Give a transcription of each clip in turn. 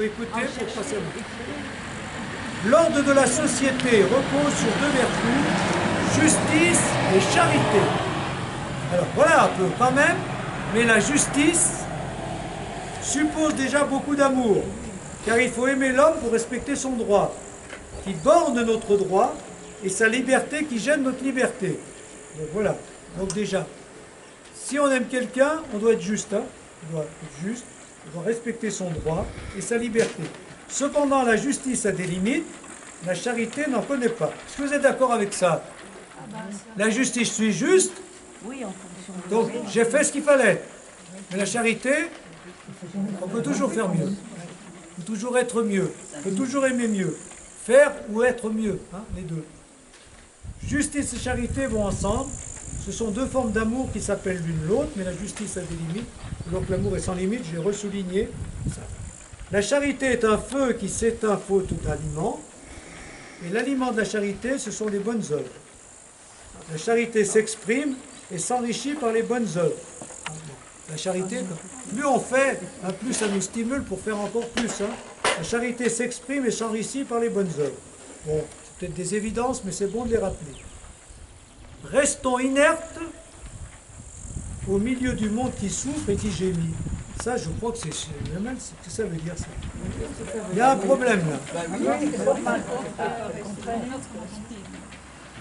Écoutez, pour passer à vous. L'ordre de la société repose sur deux vertus, justice et charité. Alors voilà un peu quand même, mais la justice suppose déjà beaucoup d'amour, car il faut aimer l'homme pour respecter son droit, qui borne notre droit, et sa liberté qui gêne notre liberté. Donc voilà, donc déjà, si on aime quelqu'un, on doit être juste, hein, on doit être juste. On doit respecter son droit et sa liberté. Cependant, la justice a des limites, la charité n'en connaît pas. Est-ce que vous êtes d'accord avec ça? La justice, je suis juste, donc j'ai fait ce qu'il fallait. Mais la charité, on peut toujours faire mieux. On peut toujours être mieux. On peut toujours aimer mieux. Faire ou être mieux, hein, les deux. Justice et charité vont ensemble. Ce sont deux formes d'amour qui s'appellent l'une l'autre, mais la justice a des limites. Donc l'amour est sans limite, j'ai ressouligné ça. La charité est un feu qui s'éteint faute d'aliment, et l'aliment de la charité, ce sont les bonnes œuvres. La charité s'exprime et s'enrichit par les bonnes œuvres. La charité, plus on fait, plus ça nous stimule pour faire encore plus. Hein. La charité s'exprime et s'enrichit par les bonnes œuvres. Bon, c'est peut-être des évidences, mais c'est bon de les rappeler. Restons inertes au milieu du monde qui souffre et qui gémit. Ça, je crois que c'est... Qu'est-ce que ça veut dire, ça? Il y a un problème, là.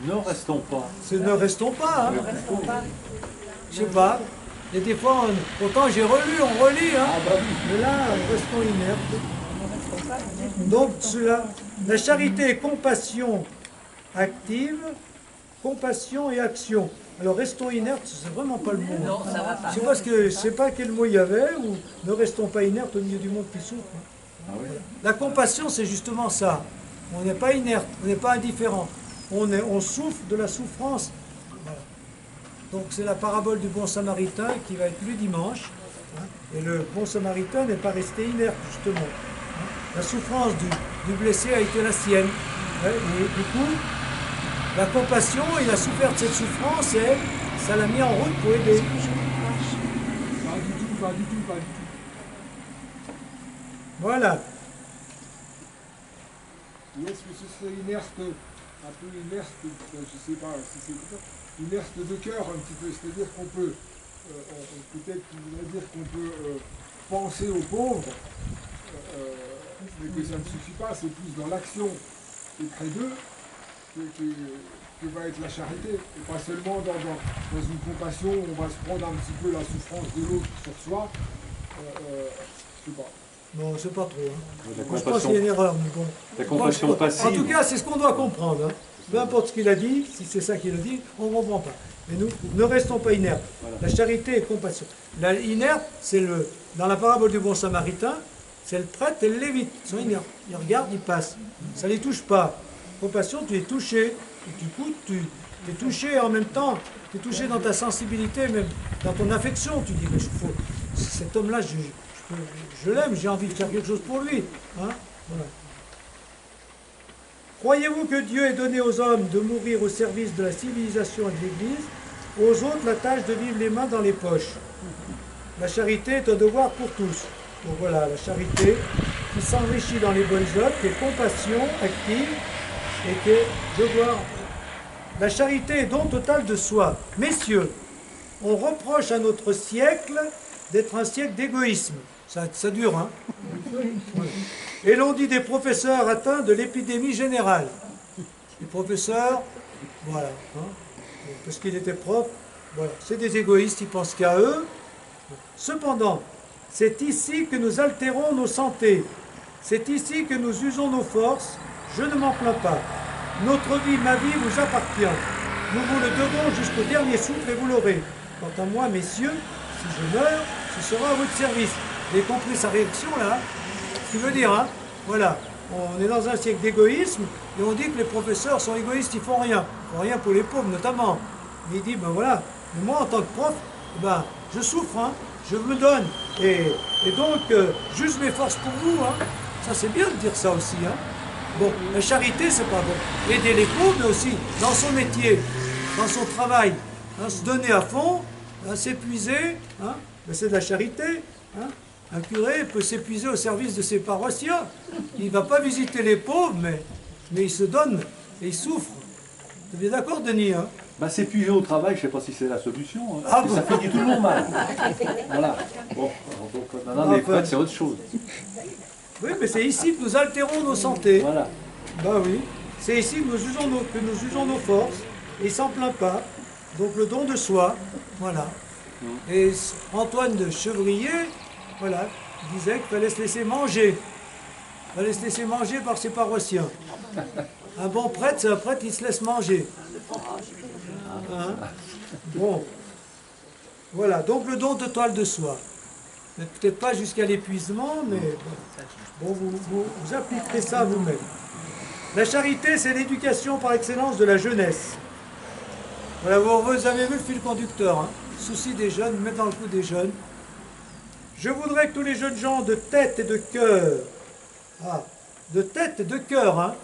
Ne restons pas. Ne restons pas, hein. Je sais pas. Il y a des fois, pourtant j'ai relu, on relit, hein. Mais là, restons inertes. Donc, la charité est compassion active, compassion et action. Alors restons inertes, c'est vraiment pas le mot. Non, ça va pas. Je sais pas quel mot il y avait, ou ne restons pas inertes au milieu du monde qui souffre. Ah oui. La compassion, c'est justement ça. On n'est pas inerte, on n'est pas indifférent. On souffre de la souffrance. Voilà. Donc c'est la parabole du bon samaritain qui va être lue dimanche. Hein, et le bon samaritain n'est pas resté inerte, justement. Hein. La souffrance du blessé a été la sienne. Ouais, et du coup, la compassion, il a souffert de cette souffrance et ça l'a mis en route pour aider. Pas du tout. Voilà. Est-ce que ce serait inerte, un peu inerte, je ne sais pas si c'est comme ça, inerte de cœur un petit peu, c'est-à-dire qu'on peut, peut-être qu'il voudrait dire qu'on peut penser aux pauvres, mais que ça ne suffit pas, c'est plus dans l'action auprès d'eux que va être la charité, et pas seulement dans une compassion où on va se prendre un petit peu la souffrance de l'autre sur soi, je sais pas. Non, c'est pas trop. Hein. La Je pense qu'il y a une erreur. Mais bon. La compassion passive. En tout cas, c'est ce qu'on doit comprendre. Hein. Peu importe ce qu'il a dit, si c'est ça qu'il a dit, on ne comprend pas. Mais nous, ne restons pas inertes. Voilà. La charité et compassion. La inerte, c'est dans la parabole du bon samaritain, c'est le prêtre et le lévite. Ils sont inertes. Ils regardent, ils passent. Ça ne les touche pas. Compassion, tu es touché. Et du coup, tu es touché en même temps. Tu es touché dans ta sensibilité, même dans ton affection. Tu dis, mais cet homme-là, je l'aime, j'ai envie de faire quelque chose pour lui. Hein, voilà. Croyez-vous que Dieu ait donné aux hommes de mourir au service de la civilisation et de l'Église, aux autres la tâche de vivre les mains dans les poches? La charité est un devoir pour tous. Donc voilà, la charité qui s'enrichit dans les bonnes œuvres, qui est compassion active et qui est devoir. La charité est don total de soi. Messieurs, on reproche à notre siècle d'être un siècle d'égoïsme. Ça dure, hein. Et l'on dit des professeurs atteints de l'épidémie générale. Les professeurs, voilà, hein, parce qu'il était prof, voilà, c'est des égoïstes, ils pensent qu'à eux. Cependant, c'est ici que nous altérons nos santé. C'est ici que nous usons nos forces. Je ne m'en plains pas. Notre vie, ma vie, vous appartient. Nous vous le devons jusqu'au dernier souffle et vous l'aurez. Quant à moi, messieurs, si je meurs, ce sera à votre service. Vous avez compris sa réaction là, hein? Ce qu'il veut dire, hein? Voilà. On est dans un siècle d'égoïsme et on dit que les professeurs sont égoïstes, ils font rien. Ils font rien pour les pauvres notamment. Mais il dit, ben voilà, mais moi en tant que prof, ben, je souffre, hein? Je me donne. Et donc, j'use mes forces pour vous. Hein? Ça c'est bien de dire ça aussi. Hein? Bon, la charité, c'est pas bon. Aider les pauvres, mais aussi dans son métier, dans son travail. Hein? Se donner à fond, hein? S'épuiser, hein? Ben, c'est de la charité. Hein? Un curé peut s'épuiser au service de ses paroissiens. Il ne va pas visiter les pauvres, mais il se donne et il souffre. Vous êtes bien d'accord, Denis, hein? Bah, s'épuiser au travail, je ne sais pas si c'est la solution. Hein, Ah parce que ça finit toujours mal. Voilà. Bon, donc, maintenant, les prêtres, c'est autre chose. Oui, mais c'est ici que nous altérons nos santé. Voilà. Ben oui, c'est ici que nous usons nos forces, et il s'en plaint pas. Donc le don de soi, voilà. Et Antoine de Chevrier, voilà, disait qu'il fallait se laisser manger. Il fallait se laisser manger par ses paroissiens. Un bon prêtre, c'est un prêtre qui se laisse manger. Hein? Bon. Voilà, donc le don de toile de soie. Peut-être pas jusqu'à l'épuisement, mais bon, vous appliquerez ça vous-même. La charité, c'est l'éducation par excellence de la jeunesse. Voilà, vous avez vu le fil conducteur, hein? Souci des jeunes, mettre dans le coup des jeunes. Je voudrais que tous les jeunes gens de tête et de cœur, de tête et de cœur, hein,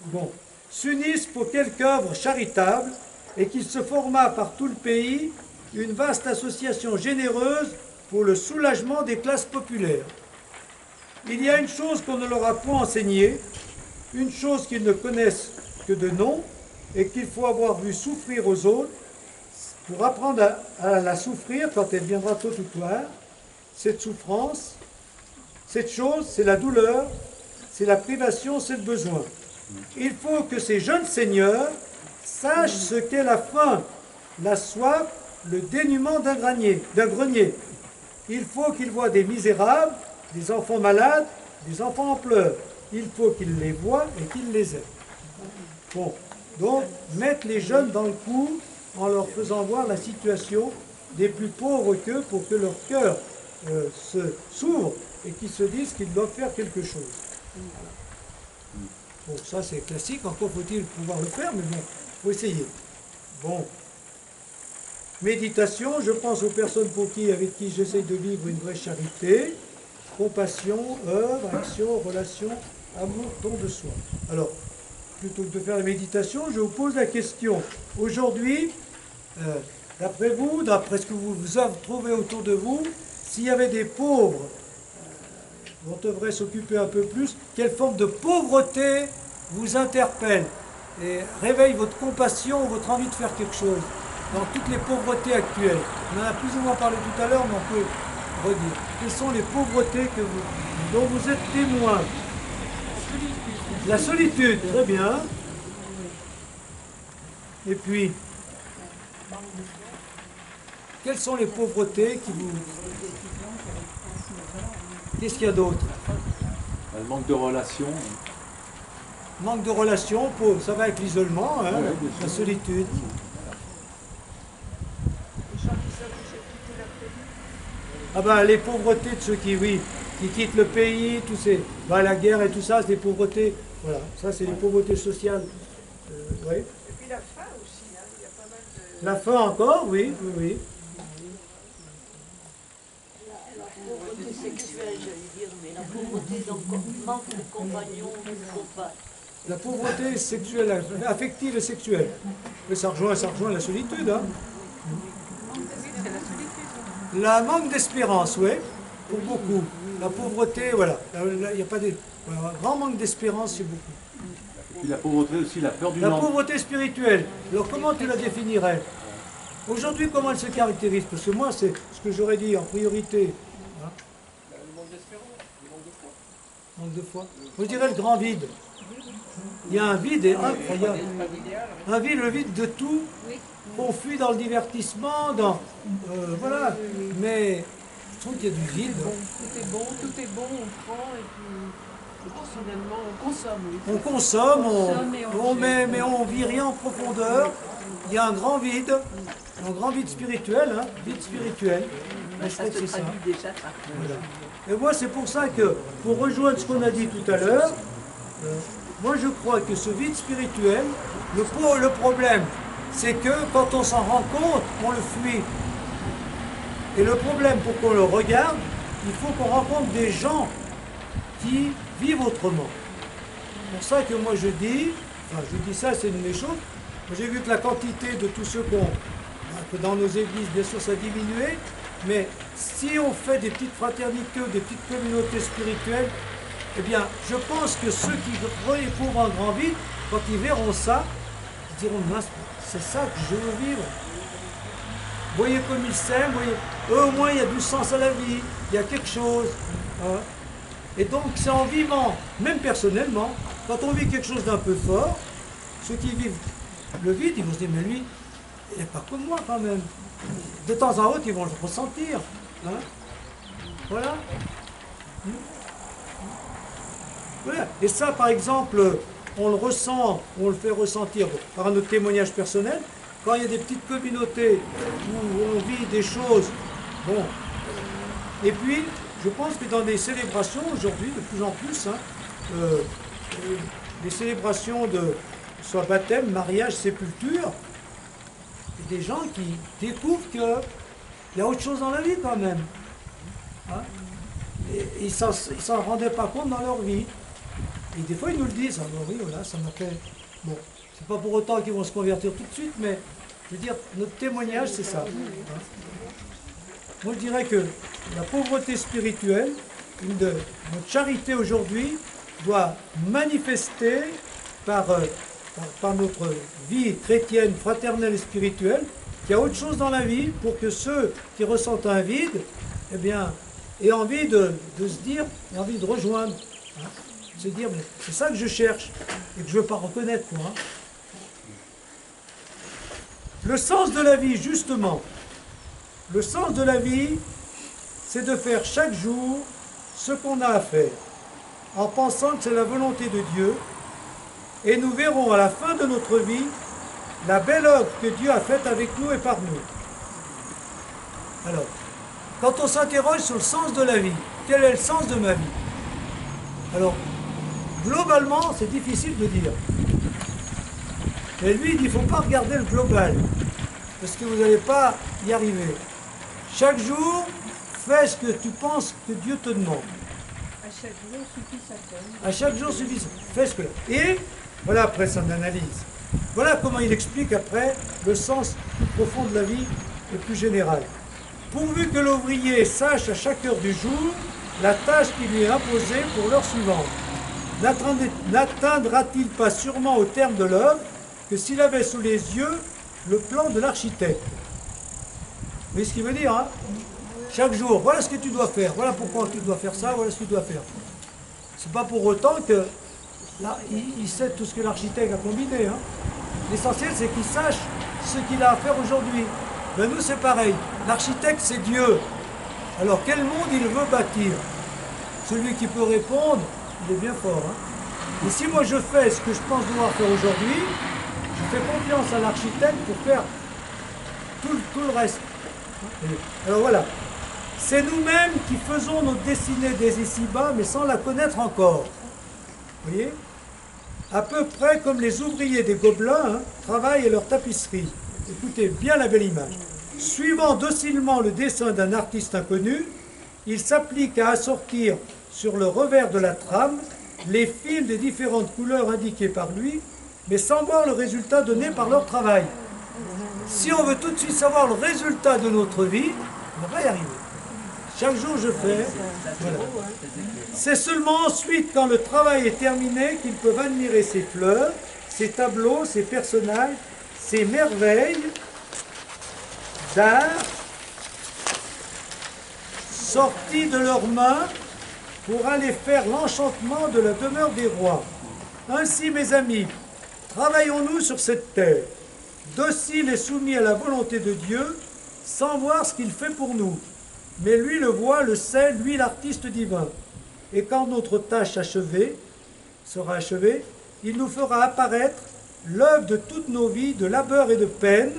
bon, s'unissent pour quelque œuvre charitable et qu'il se forma par tout le pays une vaste association généreuse pour le soulagement des classes populaires. Il y a une chose qu'on ne leur a point enseignée, une chose qu'ils ne connaissent que de nom et qu'il faut avoir vu souffrir aux autres pour apprendre à la souffrir quand elle viendra tôt ou tard. Cette souffrance, cette chose, c'est la douleur, c'est la privation, c'est le besoin. Il faut que ces jeunes seigneurs sachent ce qu'est la faim, la soif, le dénuement d'un grenier. Il faut qu'ils voient des misérables, des enfants malades, des enfants en pleurs. Il faut qu'ils les voient et qu'ils les aiment. Bon, donc mettre les jeunes dans le coup en leur faisant voir la situation des plus pauvres qu'eux pour que leur cœur s'ouvre et qu'ils se disent qu'ils doivent faire quelque chose. Bon, ça c'est classique, encore faut-il pouvoir le faire, mais bon, il faut essayer. Bon. Méditation, je pense aux personnes avec qui j'essaye de vivre une vraie charité, compassion, œuvre, action, relation, amour, don de soi. Alors, plutôt que de faire la méditation, je vous pose la question. Aujourd'hui, d'après vous, d'après ce que vous avez trouvé autour de vous, s'il y avait des pauvres, on devrait s'occuper un peu plus, quelle forme de pauvreté vous interpelle et réveille votre compassion, votre envie de faire quelque chose dans toutes les pauvretés actuelles. On en a plus ou moins parlé tout à l'heure, mais on peut redire. Quelles sont les pauvretés dont vous êtes témoin? La solitude, très bien. Et puis, quelles sont les pauvretés qui vous... Qu'est-ce qu'il y a d'autre? Le manque de relations. Manque de relations, ça va avec l'isolement, hein, Ouais, la solitude. Ah ben les pauvretés de ceux qui quittent le pays, tous ces, la guerre et tout ça, c'est des pauvretés. Voilà, ça c'est des pauvretés sociales. Ouais. Et puis la faim aussi, hein. Il y a pas mal de... La faim encore, oui. La pauvreté sexuelle, j'allais dire, mais la pauvreté manque de compagnons, de compagne. La pauvreté sexuelle, affective et sexuelle. Mais ça rejoint la solitude. Hein. C'est la solitude. La manque d'espérance, oui, pour beaucoup. La pauvreté, voilà. Il n'y a pas de... Voilà, un grand manque d'espérance chez beaucoup. Et puis la pauvreté aussi, la peur du La manque. pauvreté spirituelle, alors comment tu la définirais? Aujourd'hui, comment elle se caractérise? Parce que moi, c'est ce que j'aurais dit en priorité. Hein? Le manque d'espérance, le manque de foi. Manque de foi. Je dirais le grand vide. Il y a un vide incroyable. Un vide, le vide de tout. On fuit dans le divertissement, voilà. Mais je trouve qu'il y a du vide. Tout est bon, on prend et puis finalement on consomme. Oui. On consomme, consomme et mais on vit rien en profondeur. Il y a un grand vide spirituel, hein, vide spirituel. Mais je crois que c'est ça. Voilà. Et moi, c'est pour ça que, pour rejoindre ce qu'on a dit tout à l'heure, moi je crois que ce vide spirituel, le problème, c'est que quand on s'en rend compte, on le fuit. Et le problème, pour qu'on le regarde, il faut qu'on rencontre des gens qui vivent autrement. C'est pour ça que moi je dis ça, c'est une des choses. J'ai vu que la quantité de tous ceux que dans nos églises, bien sûr, ça a diminué, Mais si on fait des petites fraternités ou des petites communautés spirituelles, eh bien, je pense que ceux qui éprouvent un grand vide, quand ils verront ça, ils diront, mince, c'est ça que je veux vivre. Voyez comme ils s'aiment, voyez, eux au moins il y a du sens à la vie, il y a quelque chose. Hein. Et donc c'est en vivant, même personnellement, quand on vit quelque chose d'un peu fort, ceux qui vivent le vide, ils vont se dire, mais lui, il n'est pas comme moi quand même. De temps en temps, ils vont le ressentir. Hein. Voilà. Voilà. Et ça, par exemple, on le ressent, on le fait ressentir par notre témoignage personnel. Quand il y a des petites communautés où on vit des choses, bon. Et puis, je pense que dans des célébrations aujourd'hui, de plus en plus, hein, des célébrations de soit baptême, mariage, sépulture, il y a des gens qui découvrent qu'il y a autre chose dans la vie quand même. Hein? Et ils ne s'en rendaient pas compte dans leur vie. Et des fois, ils nous le disent. Ah, oui, voilà, ça m'a fait. Bon, c'est pas pour autant qu'ils vont se convertir tout de suite, mais je veux dire, notre témoignage, c'est ça. Hein? Moi, je dirais que la pauvreté spirituelle, notre charité aujourd'hui, doit manifester par notre vie chrétienne, fraternelle et spirituelle, qu'il y a autre chose dans la vie pour que ceux qui ressentent un vide, eh bien, aient envie de se dire, aient envie de rejoindre. Hein, se dire, mais c'est ça que je cherche et que je ne veux pas reconnaître, moi. Hein. Le sens de la vie, justement, le sens de la vie, c'est de faire chaque jour ce qu'on a à faire, en pensant que c'est la volonté de Dieu, et nous verrons à la fin de notre vie la belle œuvre que Dieu a faite avec nous et par nous. Alors, quand on s'interroge sur le sens de la vie, quel est le sens de ma vie? Alors, globalement, c'est difficile de dire. Mais lui, il dit, il ne faut pas regarder le global, parce que vous n'allez pas y arriver. Chaque jour, fais ce que tu penses que Dieu te demande. À chaque jour suffit sa peine. À chaque jour suffit ça. Fais ce que... Et voilà après son analyse. Voilà comment il explique après le sens plus profond de la vie et plus général. Pourvu que l'ouvrier sache à chaque heure du jour la tâche qui lui est imposée pour l'heure suivante, n'atteindra-t-il pas sûrement au terme de l'œuvre que s'il avait sous les yeux le plan de l'architecte? Vous voyez ce qu'il veut dire, hein? Chaque jour, voilà ce que tu dois faire, voilà pourquoi tu dois faire ça, voilà ce que tu dois faire. C'est pas pour autant que là, il sait tout ce que l'architecte a combiné. Hein. L'essentiel, c'est qu'il sache ce qu'il a à faire aujourd'hui. Ben nous, c'est pareil. L'architecte, c'est Dieu. Alors, quel monde il veut bâtir? Celui qui peut répondre, il est bien fort. Hein. Et si moi, je fais ce que je pense devoir faire aujourd'hui, je fais confiance à l'architecte pour faire tout le reste. Alors voilà. C'est nous-mêmes qui faisons notre destinée dès ici-bas, mais sans la connaître encore. Vous voyez? À peu près comme les ouvriers des Gobelins hein, travaillent à leur tapisserie. Écoutez bien la belle image. Suivant docilement le dessin d'un artiste inconnu, ils s'appliquent à assortir sur le revers de la trame les fils des différentes couleurs indiquées par lui, mais sans voir le résultat donné par leur travail. Si on veut tout de suite savoir le résultat de notre vie, on va pas y arriver. Chaque jour je fais. Voilà. C'est seulement ensuite, quand le travail est terminé, qu'ils peuvent admirer ces fleurs, ces tableaux, ces personnages, ces merveilles d'art sortis de leurs mains pour aller faire l'enchantement de la demeure des rois. Ainsi, mes amis, travaillons-nous sur cette terre, dociles et soumis à la volonté de Dieu, sans voir ce qu'il fait pour nous. Mais lui le voit, le sait, lui l'artiste divin. Et quand notre tâche sera achevée, il nous fera apparaître l'œuvre de toutes nos vies de labeur et de peine.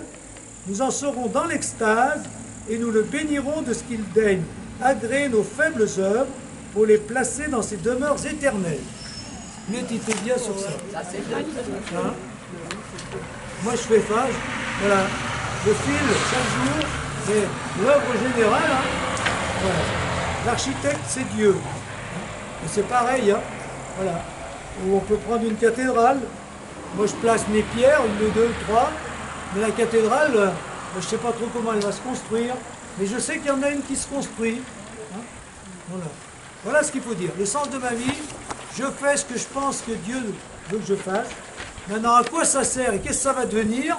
Nous en serons dans l'extase et nous le bénirons de ce qu'il daigne agréer nos faibles œuvres pour les placer dans ses demeures éternelles. Méditez bien sur ça. Hein? Moi je fais ça, voilà. Je file chaque jour, c'est l'œuvre générale. Hein? Voilà. L'architecte, c'est Dieu. Et c'est pareil, hein? Voilà. Ou on peut prendre une cathédrale. Moi, je place mes pierres, une, deux, trois. Mais la cathédrale, je ne sais pas trop comment elle va se construire. Mais je sais qu'il y en a une qui se construit. Hein. Voilà. Voilà ce qu'il faut dire. Le sens de ma vie, je fais ce que je pense que Dieu veut que je fasse. Maintenant, à quoi ça sert et qu'est-ce que ça va devenir?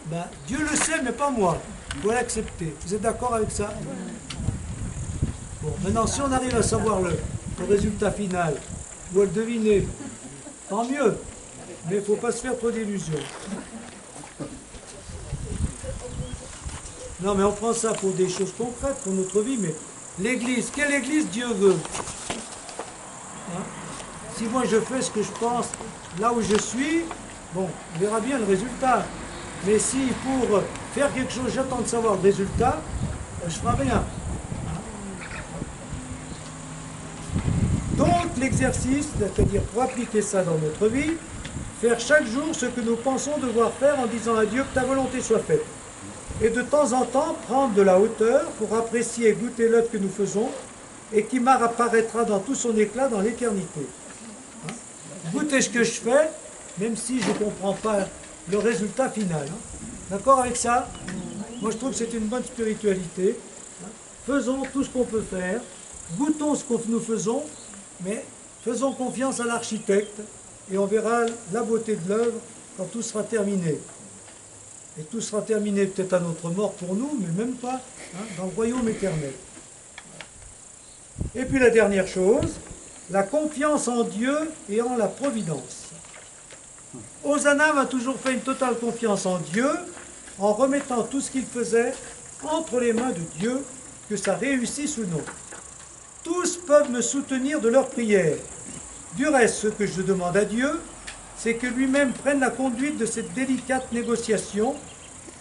Ben, Dieu le sait, mais pas moi. Il faut l'accepter. Vous êtes d'accord avec ça? Bon, maintenant, si on arrive à savoir le résultat final, ou à le deviner, tant mieux. Mais il ne faut pas se faire trop d'illusions. Non, mais on prend ça pour des choses concrètes, pour notre vie, mais l'Église, quelle Église Dieu veut? Hein? Si moi je fais ce que je pense, là où je suis, bon, on verra bien le résultat. Mais si pour faire quelque chose, j'attends de savoir le résultat, je ne ferai rien. Donc l'exercice, c'est-à-dire pour appliquer ça dans notre vie, faire chaque jour ce que nous pensons devoir faire en disant à Dieu que ta volonté soit faite. Et de temps en temps, prendre de la hauteur pour apprécier et goûter l'œuvre que nous faisons et qui apparaîtra dans tout son éclat dans l'éternité. Hein? Goûter ce que je fais, même si je ne comprends pas le résultat final. Hein? D'accord avec ça? Moi je trouve que c'est une bonne spiritualité. Hein? Faisons tout ce qu'on peut faire, goûtons ce que nous faisons, mais faisons confiance à l'architecte et on verra la beauté de l'œuvre quand tout sera terminé. Et tout sera terminé peut-être à notre mort pour nous, mais même pas hein, dans le royaume éternel. Et puis la dernière chose, la confiance en Dieu et en la providence. Hosanna a toujours fait une totale confiance en Dieu, en remettant tout ce qu'il faisait entre les mains de Dieu, que ça réussisse ou non. Tous peuvent me soutenir de leurs prières. Du reste, ce que je demande à Dieu, c'est que lui-même prenne la conduite de cette délicate négociation,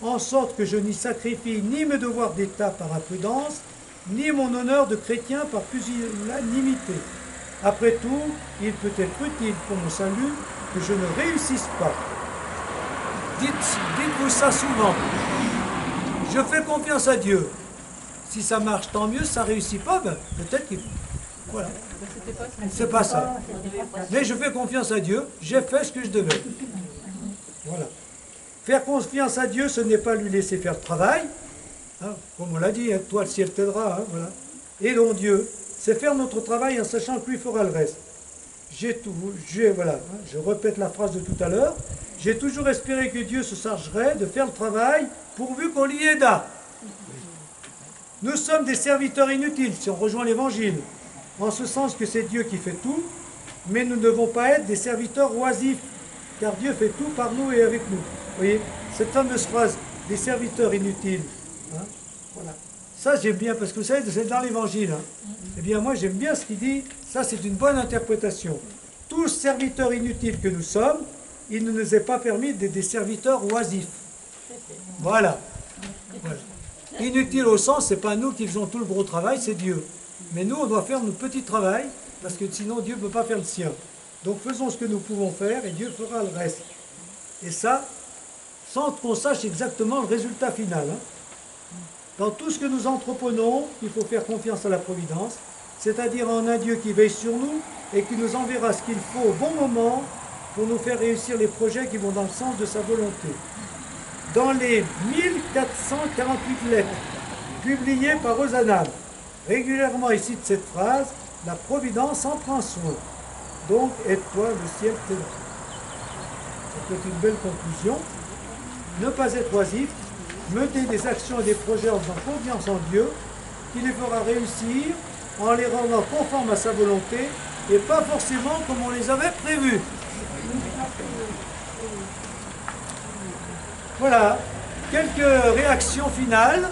en sorte que je n'y sacrifie ni mes devoirs d'État par imprudence, ni mon honneur de chrétien par pusillanimité. Après tout, il peut être utile pour mon salut que je ne réussisse pas. Dites-vous ça souvent. Je fais confiance à Dieu. Si ça marche, tant mieux. Si ça ne réussit pas, ben, peut-être qu'il... Voilà. C'est pas ça. Mais je fais confiance à Dieu. J'ai fait ce que je devais. Voilà. Faire confiance à Dieu, ce n'est pas lui laisser faire le travail. Hein, comme on l'a dit, hein, toi le ciel t'aidera. Hein, voilà. Et donc Dieu, c'est faire notre travail en sachant que lui fera le reste. Voilà, hein, je répète la phrase de tout à l'heure. J'ai toujours espéré que Dieu se chargerait de faire le travail pourvu qu'on l'y aidât. Nous sommes des serviteurs inutiles si on rejoint l'Évangile, en ce sens que c'est Dieu qui fait tout, mais nous ne devons pas être des serviteurs oisifs, car Dieu fait tout par nous et avec nous. Vous voyez, cette fameuse phrase, des serviteurs inutiles, hein, voilà. Ça j'aime bien, parce que vous savez, c'est dans l'Évangile. Hein. Eh bien moi j'aime bien ce qu'il dit, ça c'est une bonne interprétation. Tous serviteurs inutiles que nous sommes, il ne nous est pas permis d'être des serviteurs oisifs. Voilà. Voilà. Inutile au sens, c'est pas nous qui faisons tout le gros travail, c'est Dieu. Mais nous, on doit faire notre petit travail, parce que sinon Dieu ne peut pas faire le sien. Donc faisons ce que nous pouvons faire, et Dieu fera le reste. Et ça, sans qu'on sache exactement le résultat final. Hein. Dans tout ce que nous entreprenons, il faut faire confiance à la providence, c'est-à-dire en un Dieu qui veille sur nous, et qui nous enverra ce qu'il faut au bon moment, pour nous faire réussir les projets qui vont dans le sens de sa volonté. Dans les 1448 lettres publiées par Hosanna, régulièrement il cite cette phrase, la providence en prend soin. Donc aide-toi, le ciel t'aidera. Ça peut être une belle conclusion. Ne pas être oisif, mener des actions et des projets en faisant confiance en Dieu, qui les fera réussir en les rendant conformes à sa volonté et pas forcément comme on les avait prévus. Voilà, quelques réactions finales.